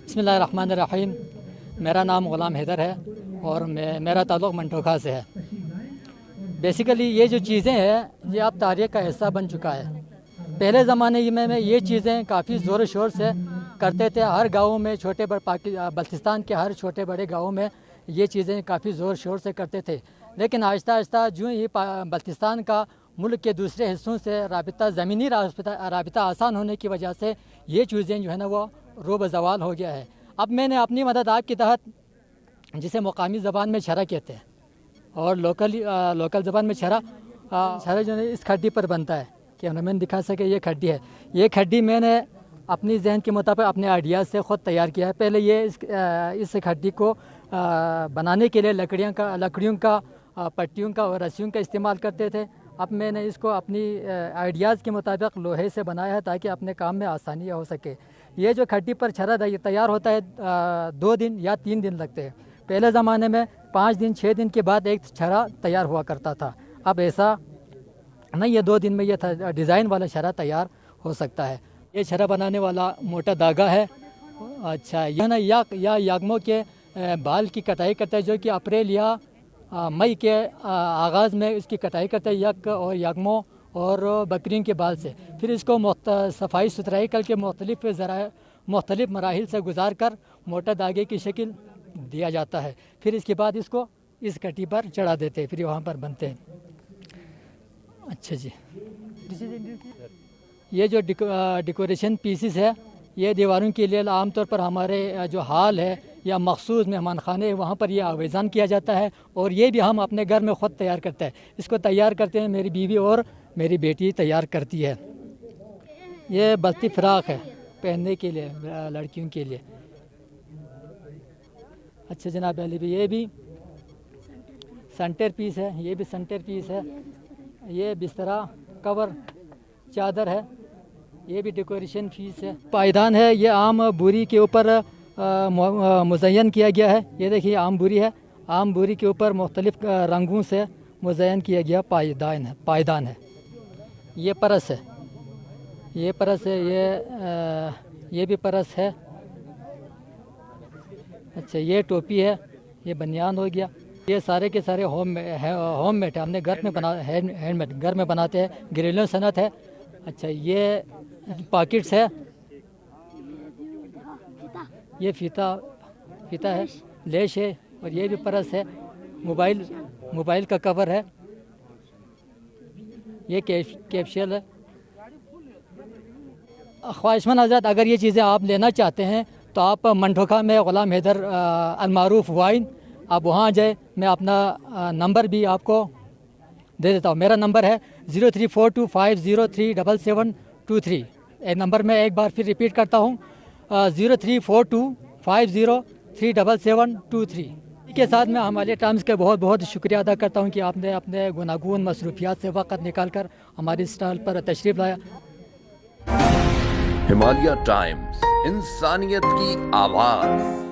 بسم اللہ الرحمن الرحیم. میرا نام غلام حیدر ہے اور میرا تعلق منٹوخا سے ہے. بیسیکلی یہ جو چیزیں ہیں یہ اب تاریخ کا حصہ بن چکا ہے. پہلے زمانے میں یہ چیزیں کافی زور و شور سے کرتے تھے. ہر گاؤں میں بلتستان کے ہر چھوٹے بڑے گاؤں میں یہ چیزیں کافی زور شور سے کرتے تھے. لیکن آہستہ آہستہ جو ہی بلتستان کا ملک کے دوسرے حصوں سے زمینی رابطہ آسان ہونے کی وجہ سے یہ چیزیں جو ہے نا وہ روب زوال ہو گیا ہے. اب میں نے اپنی مدد آپ کے تحت جسے مقامی زبان میں چھرا کہتے ہیں اور لوکل زبان میں چھرا جو ہے اس کھڈی پر بنتا ہے کہ میں نے دکھا سکے. یہ کھڈی ہے. یہ کھڈی میں نے اپنی ذہن کے مطابق اپنے آئیڈیاز سے خود تیار کیا ہے. پہلے یہ اس کھڈی کو بنانے کے لیے لکڑیوں کا پٹیوں کا اور رسیوں کا استعمال کرتے تھے. اب میں نے اس کو اپنی آئیڈیاز کے مطابق لوہے سے بنایا ہے تاکہ اپنے کام میں آسانی ہو سکے. یہ جو کھڈی پر چھرا تیار ہوتا ہے 2 دن یا 3 دن لگتے ہیں. پہلے زمانے میں 5 دن 6 دن کے بعد ایک چھرا تیار ہوا کرتا تھا. اب ایسا نہیں، یہ 2 دن میں یہ ڈیزائن والا چھرا تیار ہو سکتا ہے. یہ چھرا بنانے والا موٹا دھاگا ہے. اچھا، یہ نا یاگموں کے بال کی کٹائی کرتا ہے جو کہ اپریل یا مئی کے آغاز میں اس کی کٹائی کرتا ہے اور یاگموں اور بکریوں کے بال سے. پھر اس کو صفائی ستھرائی کر کے مختلف مراحل سے گزار کر موٹا دھاگے کی شکل دیا جاتا ہے. پھر اس کے بعد اس کو اس کٹی پر چڑھا دیتے ہیں، پھر وہاں پر بنتے ہیں. اچھا جی، یہ جو ڈیکوریشن پیسز ہے یہ دیواروں کے لیے عام طور پر ہمارے جو ہال ہے یا مخصوص مہمان خانے وہاں پر یہ آویزان کیا جاتا ہے. اور یہ بھی ہم اپنے گھر میں خود تیار کرتے ہیں. اس کو تیار کرتے ہیں میری بیوی اور میری بیٹی تیار کرتی ہے. یہ بستی فراق ہے پہننے کے لیے لڑکیوں کے لیے. اچھا جناب علی بھی، یہ بھی سینٹر پیس ہے. یہ بھی سینٹر پیس ہے. یہ بسترا کور چادر ہے. یہ بھی ڈیکوریشن پیس ہے. پائیدان ہے. یہ عام بوری کے اوپر مزین کیا گیا ہے. یہ دیکھیے عام بوری ہے. عام بوری کے اوپر مختلف رنگوں سے مزین کیا گیا پائیدان ہے. یہ پرس ہے. یہ پرس ہے. یہ بھی پرس ہے. اچھا، یہ ٹوپی ہے. یہ بنیان ہو گیا. یہ سارے کے سارے ہوم میڈ ہے. ہم نے گھر میں ہینڈ میڈ گھر میں بناتے ہیں. گھریلو صنعت ہے. اچھا، یہ پاکٹس ہے. یہ فیتا ہے. لیش ہے. اور یہ بھی پرس ہے. موبائل کا کور ہے. یہ کیپشل ہے. خواہشمند حضرات، اگر یہ چیزیں آپ لینا چاہتے ہیں تو آپ منٹوخا میں غلام حیدر المعروف وائن، آپ وہاں جائیں. میں اپنا نمبر بھی آپ کو دے دیتا ہوں. میرا نمبر ہے 034250377723. ایک نمبر میں ایک بار پھر ریپیٹ کرتا ہوں 034250377723 کے ساتھ میں ہمارے ٹائمز کے بہت بہت شکریہ ادا کرتا ہوں کہ آپ نے اپنے گوناگون مصروفیات سے وقت نکال کر ہماری اسٹال پر تشریف لایا. ہمالیہ ٹائمز، انسانیت کی آواز.